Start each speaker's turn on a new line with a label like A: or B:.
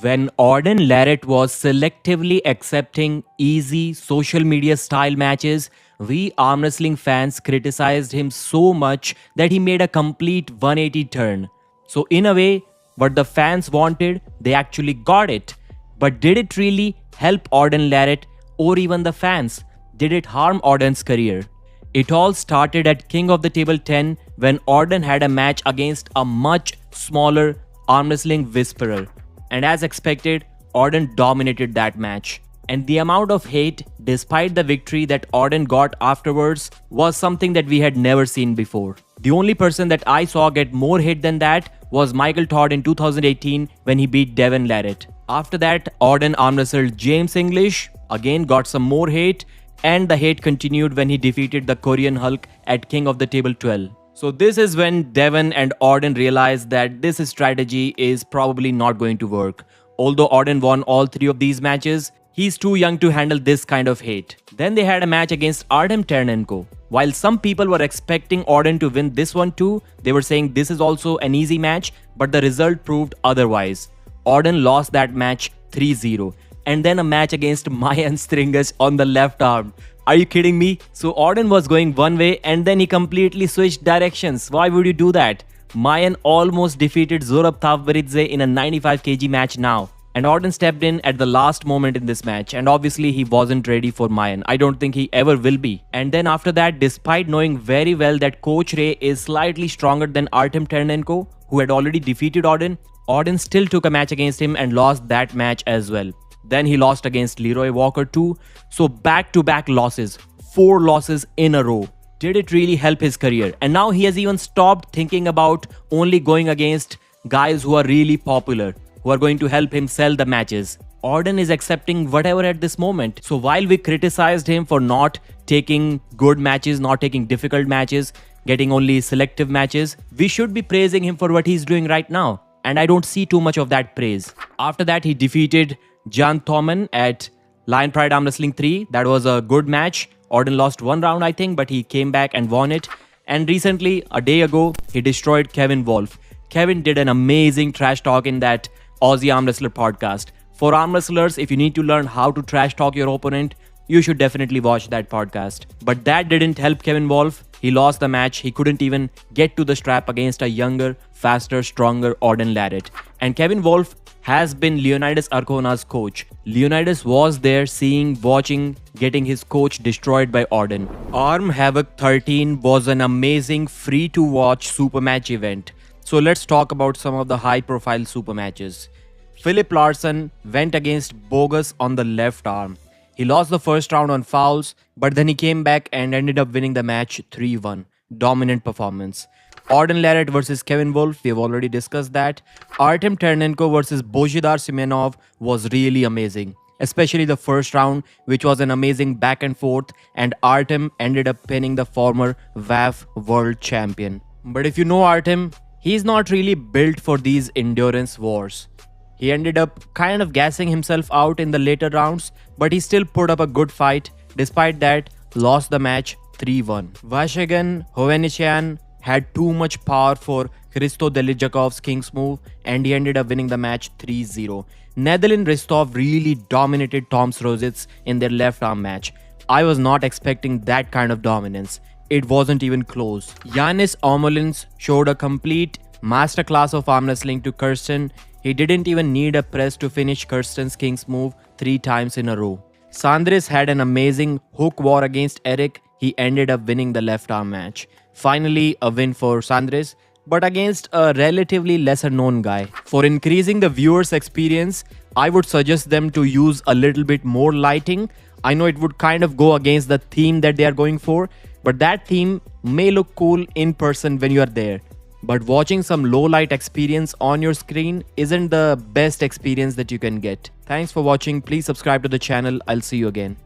A: When Auden Larrett was selectively accepting easy social media style matches, we arm wrestling fans criticized him so much that he made a complete 180 turn. So, in a way, what the fans wanted, they actually got it. But did it really help Auden Larrett or even the fans? Did it harm Auden's career? It all started at King of the Table 10 when Auden had a match against a much smaller arm wrestling whisperer. And as expected, Auden dominated that match. And the amount of hate, despite the victory that Auden got afterwards, was something that we had never seen before. The only person that I saw get more hate than that was Michael Todd in 2018 when he beat Devin Larrett. After that, Auden arm wrestled James English, again got some more hate, and the hate continued when he defeated the Korean Hulk at King of the Table 12. So this is when Devon and Auden realized that this strategy is probably not going to work. Although Auden won all three of these matches, he's too young to handle this kind of hate. Then they had a match against Artem Ternenko. While some people were expecting Auden to win this one too, they were saying this is also an easy match, but the result proved otherwise. Auden lost that match 3-0. And then a match against Mayan Stringas on the left arm. Are you kidding me? So Auden was going one way and then he completely switched directions. Why would you do that? Mayan almost defeated Zorab Tavbaridze in a 95 kg match now. And Auden stepped in at the last moment in this match, and obviously he wasn't ready for Mayan. I don't think he ever will be. And then after that, despite knowing very well that Coach Ray is slightly stronger than Artem Ternenko, who had already defeated Auden still took a match against him and lost that match as well. Then he lost against Leroy Walker too. So back-to-back losses, 4 losses in a row. Did it really help his career? And now he has even stopped thinking about only going against guys who are really popular, who are going to help him sell the matches. Auden is accepting whatever at this moment. So while we criticized him for not taking good matches, not taking difficult matches, getting only selective matches, we should be praising him for what he's doing right now. And I don't see too much of that praise. After that, he defeated Jan Thoman at Lion Pride Arm Wrestling 3. That was a good match. Auden lost one round, I think, but he came back and won it. And recently, a day ago, he destroyed Kevin Wolf. Kevin did an amazing trash talk in that Aussie Arm Wrestler podcast. For arm wrestlers, if you need to learn how to trash talk your opponent, you should definitely watch that podcast. But that didn't help Kevin Wolf. He lost the match. He couldn't even get to the strap against a younger, faster, stronger Auden Larrett. And Kevin Wolf has been Leonidas Arcona's coach. Leonidas was there seeing, watching, getting his coach destroyed by Auden. Arm Havoc 13 was an amazing free-to-watch super match event. So let's talk about some of the high-profile super matches. Philip Larson went against Bogus on the left arm. He lost the first round on fouls, but then he came back and ended up winning the match 3-1. Dominant performance. Auden Larrett versus Kevin Wolf, we have already discussed that. Artem Ternenko versus Bozhidar Semenov was really amazing. Especially the first round, which was an amazing back and forth, and Artem ended up pinning the former WAF world champion. But if you know Artem, he's not really built for these endurance wars. He ended up kind of gassing himself out in the later rounds, but he still put up a good fight. Despite that, lost the match 3-1. Vashegan Hovhannissian had too much power for Hristo Delijakov's King's move, and he ended up winning the match 3-0. Nedelin Ristov really dominated Tom Rositz in their left arm match. I was not expecting that kind of dominance. It wasn't even close. Yanis Omolins showed a complete masterclass of arm wrestling to Kirsten. He didn't even need a press to finish Kirsten's King's move 3 times in a row. Sandris had an amazing hook war against Eric. He ended up winning the left arm match. Finally, a win for Sandris, but against a relatively lesser known guy. For increasing the viewer's experience, I would suggest them to use a little bit more lighting. I know it would kind of go against the theme that they are going for, but that theme may look cool in person when you are there. But watching some low light experience on your screen isn't the best experience that you can get. Thanks for watching. Please subscribe to the channel. I'll see you again.